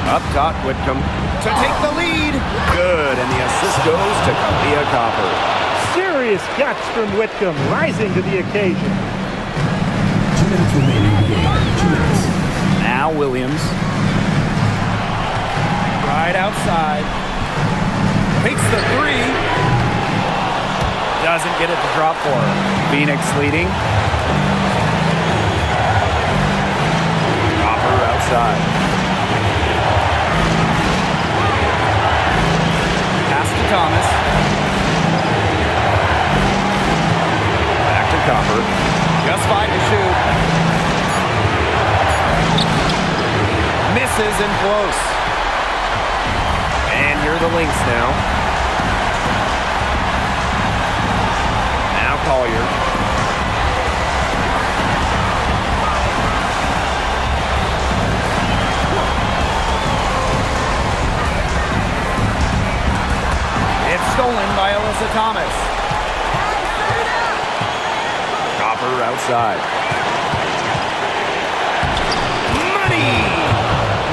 Up top, Whitcomb to take the lead. Good, and the assist goes to Kalia Copper. Serious guts from Whitcomb, rising to the occasion. 2 minutes remaining in the game. 2 minutes. Now Williams. Right outside. Takes the 3. Doesn't get it to drop for her. Phoenix leading. Copper outside. Pass to Thomas. Back to Copper. Just 5 to shoot. Misses and close. And you're the Lynx now. Now Collier. It's stolen by Alyssa Thomas. Copper outside. Money!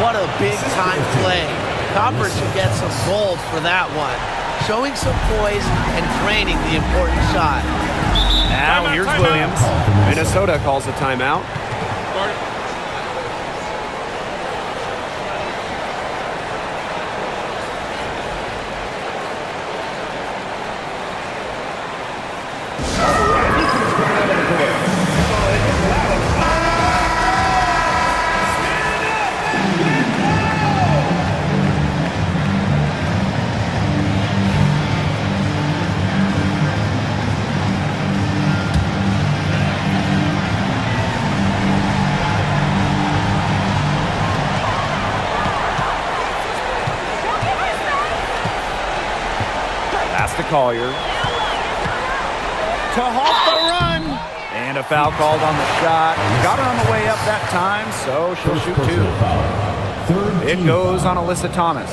What a big-time play. Copper should get some gold for that one. Showing some poise and draining the important shot. Now here's Williams. Minnesota calls a timeout. Pass to Collier. To halt the run. And a foul called on the shot. Got her on the way up that time, so she'll shoot two. It goes on Alyssa Thomas.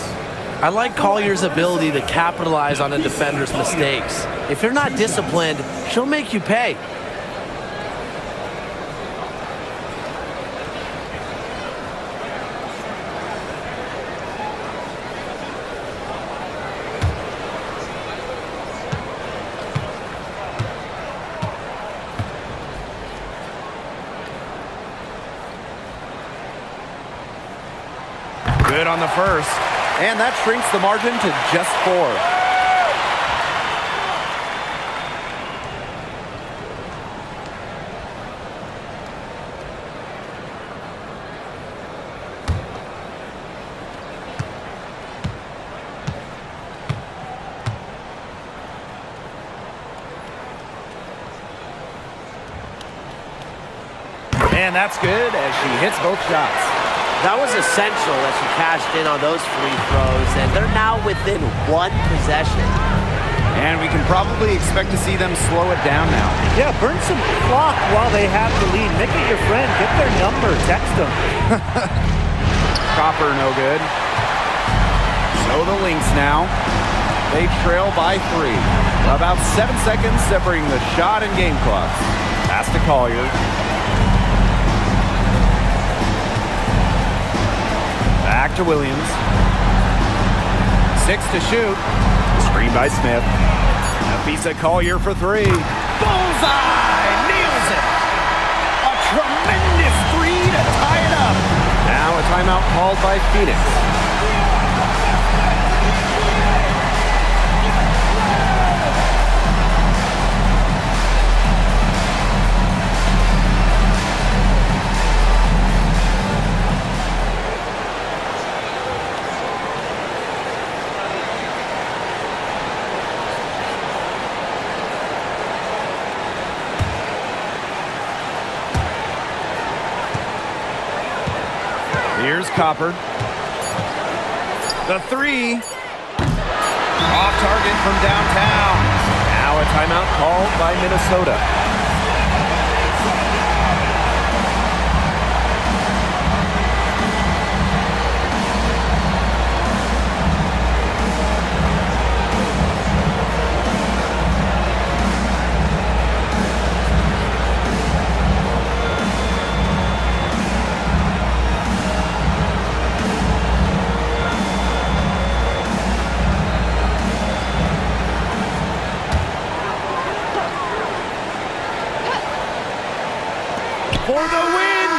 I like Collier's ability to capitalize on a defender's mistakes. If you're not disciplined, she'll make you pay. Good on the first. And that shrinks the margin to just 4. And that's good as she hits both shots. That was essential that she cashed in on those free throws, and they're now within 1 possession. And we can probably expect to see them slow it down now. Yeah, burn some clock while they have the lead. Make it your friend. Get their number. Text them. Copper, no good. So the Lynx now. They trail by 3. About 7 seconds separating the shot and game clock. Pass to Collier. Back to Williams. 6 to shoot. Screen by Smith. Nafisa Collier for 3. Bullseye! Nails it! A tremendous 3 to tie it up. Now a timeout called by Phoenix. Here's Copper. The 3. Off target from downtown. Now a timeout called by Minnesota. For the win!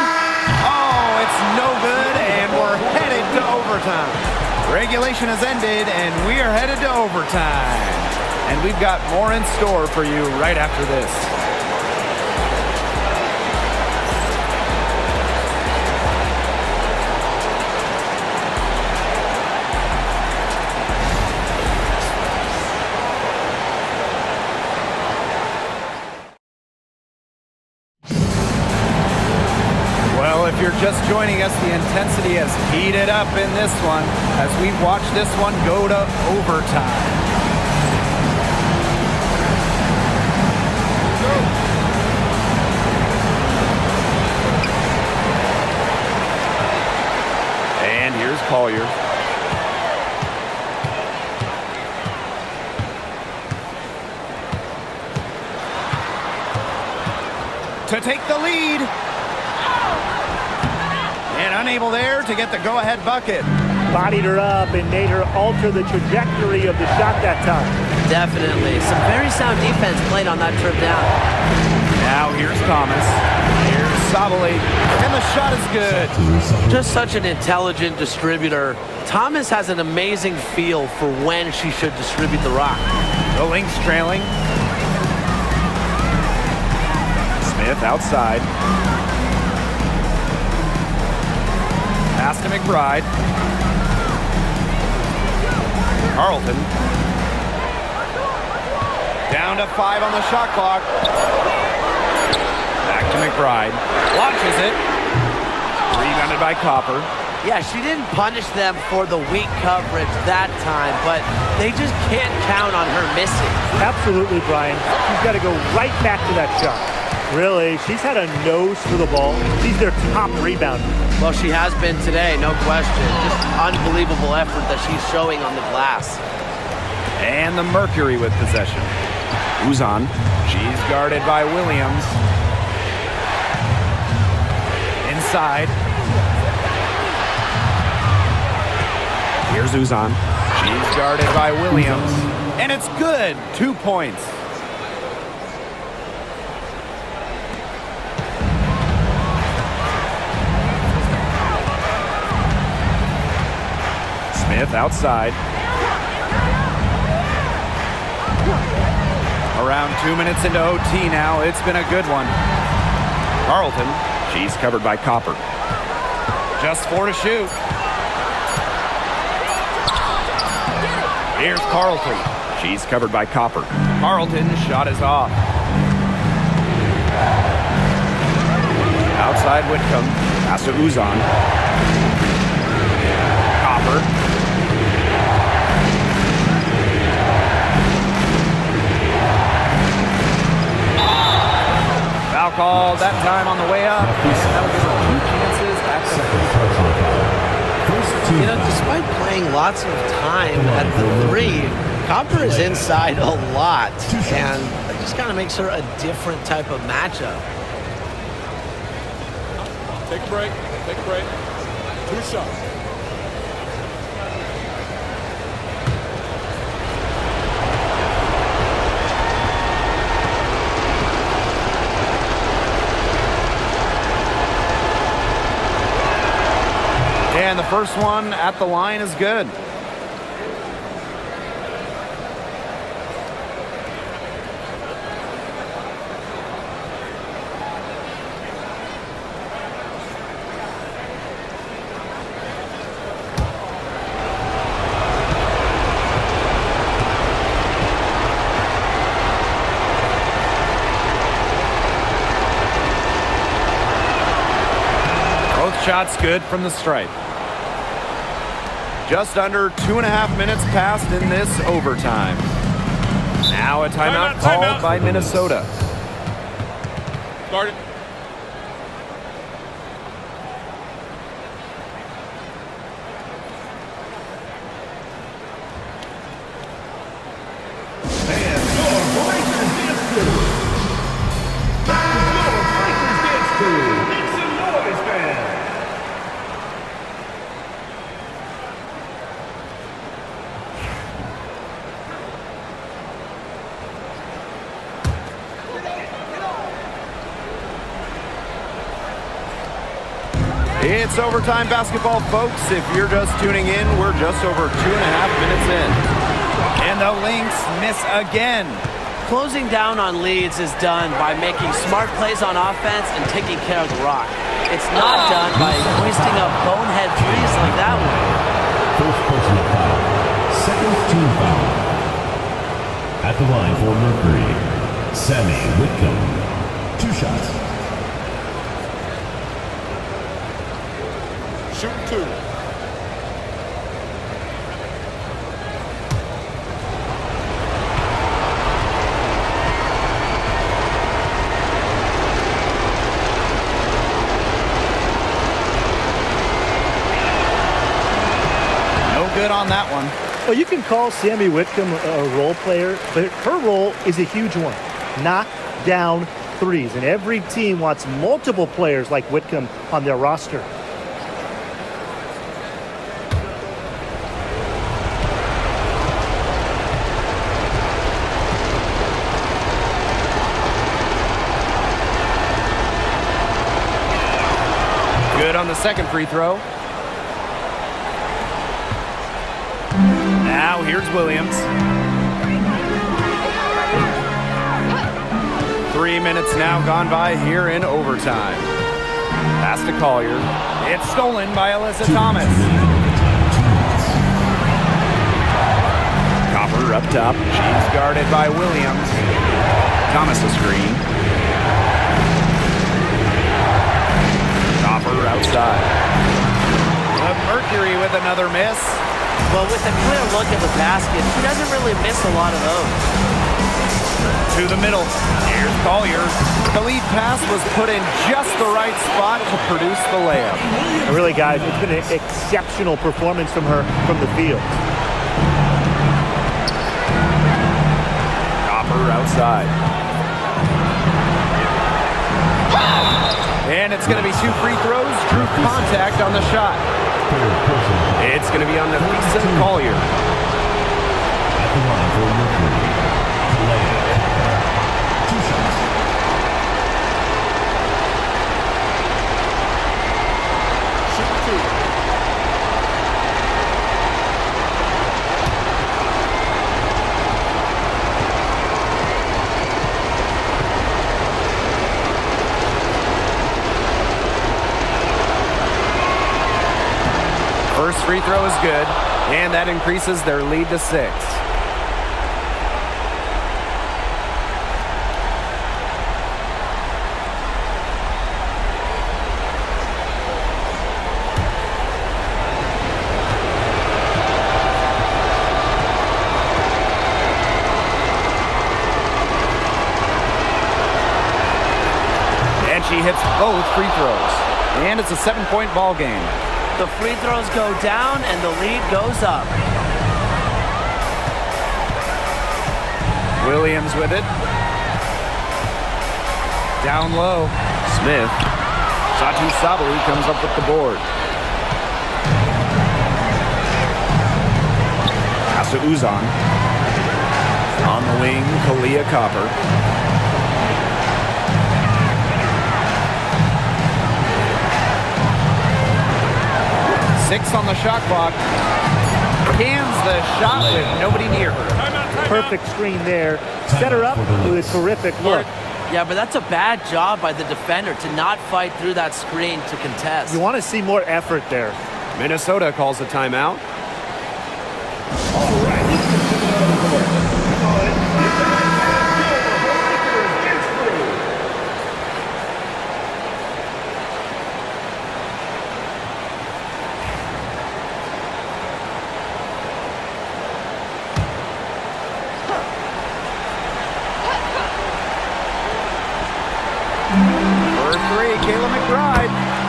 Oh, it's no good, and we're headed to overtime. Regulation has ended, and we are headed to overtime. And we've got more in store for you right after this. If you're just joining us, the intensity has heated up in this one as we've watched this one go to overtime. And here's Collier. To take the lead. And unable there to get the go-ahead bucket. Bodied her up and made her alter the trajectory of the shot that time. Definitely. Some very sound defense played on that trip down. Now here's Thomas. Here's Sabali. And the shot is good. Just such an intelligent distributor. Thomas has an amazing feel for when she should distribute the rock. The Lynx trailing. Smith outside. Pass to McBride. Carlton. Down to 5 on the shot clock. Back to McBride. Launches it. Rebounded by Copper. Yeah, she didn't punish them for the weak coverage that time, but they just can't count on her missing. Absolutely, Brian. She's got to go right back to that shot. Really, she's had a nose for the ball. She's their top rebounder. Well, she has been today, no question. Just unbelievable effort that she's showing on the glass. And the Mercury with possession. Uzan. She's guarded by Williams. Inside. Here's Uzan. She's guarded by Williams. And it's good. 2 points. Smith outside. Around 2 minutes into OT now. It's been a good one. Carlton. She's covered by Copper. Just 4 to shoot. Here's Carlton. She's covered by Copper. Carlton's shot is off. Outside Whitcomb. Pass to Uzan. Copper. Foul call that time on the way up. That'll give her 2 chances at the You know, despite playing lots of time at the 3, Copper is inside a lot, and it just kind of makes her a different type of matchup. Take a break. Take a break. 2 shots. And the first one at the line is good. Both shots good from the stripe. Just under 2.5 minutes passed in this overtime. Now a timeout called by Minnesota. Started. It's overtime basketball, folks. If you're just tuning in, we're just over 2.5 minutes in. And the Lynx miss again. Closing down on leads is done by making smart plays on offense and taking care of the rock. It's not done by hoisting up bonehead threes like that one. First personal foul. Second team foul. At the line for Mercury, Sammy Whitcomb. 2 shots. Shooting 2. No good on that one. Well, you can call Sammy Whitcomb a role player, but her role is a huge one. Knock down threes. And every team wants multiple players like Whitcomb on their roster. Good on the second free throw. Now here's Williams. 3 minutes now gone by here in overtime. Pass to Collier. It's stolen by Alyssa Thomas. Copper up top. She's guarded by Williams. Thomas a screen. Copper outside. But Mercury with another miss. Well, with a clear look at the basket, she doesn't really miss a lot of those. To the middle. Here's Collier. The lead pass was put in just the right spot to produce the layup. And really, guys, it's been an exceptional performance from her from the field. Copper outside. And it's going to be 2 free throws. Drew contact on the shot. It's going to be on Nafisa Collier. At the line for Mercury, Connecticut. 2 shots. Shoot 2. First free throw is good, and that increases their lead to 6. And she hits both free throws, and it's a 7-point ball game. The free throws go down and the lead goes up. Williams with it. Down low. Smith. Satu Sabalu comes up with the board. Pass to Uzan. On the wing, Kalia Copper. 6 on the shot clock. Cans the shot with nobody near her. Perfect screen there. Set her up with a terrific look. Yeah, but that's a bad job by the defender to not fight through that screen to contest. You want to see more effort there. Minnesota calls a timeout.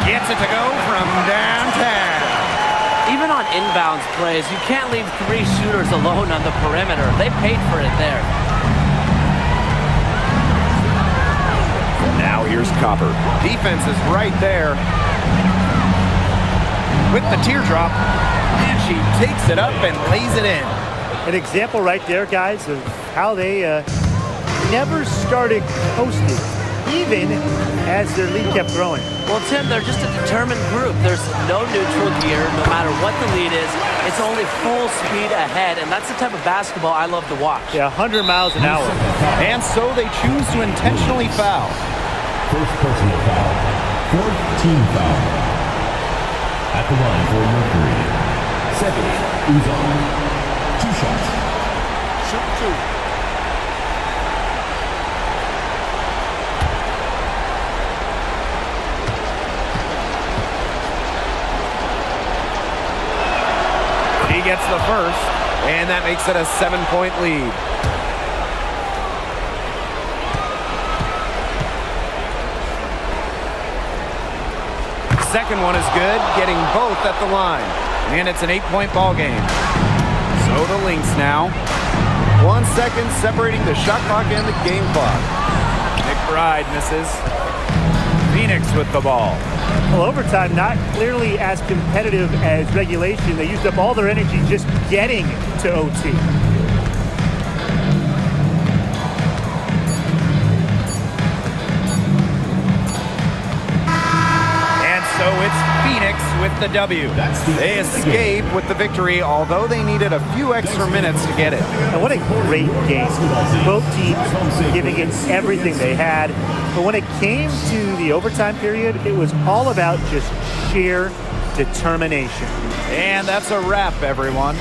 Gets it to go from downtown. Even on inbounds plays, you can't leave 3 shooters alone on the perimeter. They paid for it there. Now here's Copper. Defense is right there with the teardrop, and she takes it up and lays it in. An example right there, guys, of how they never started coasting, even as their lead kept growing. Well, Tim, they're just a determined group. There's no neutral gear. No matter what the lead is, it's only full speed ahead, and that's the type of basketball I love to watch. Yeah, 100 miles an hour. And so they choose to intentionally foul. First personal foul. 4th team foul. At the line for Mercury. Second, Uzan. 2 shots. Shoot 2. He gets the first, and that makes it a 7-point lead. Second one is good, getting both at the line. And it's an 8-point ball game. So the Lynx now. 1 second separating the shot clock and the game clock. McBride misses. Phoenix with the ball. Well, overtime not clearly as competitive as regulation. They used up all their energy just getting to OT. And so it's Phoenix with the W. They escape with the victory, although they needed a few extra minutes to get it. And what a great game. Both teams giving it everything they had. But when it came to the overtime period, it was all about just sheer determination. And that's a wrap, everyone.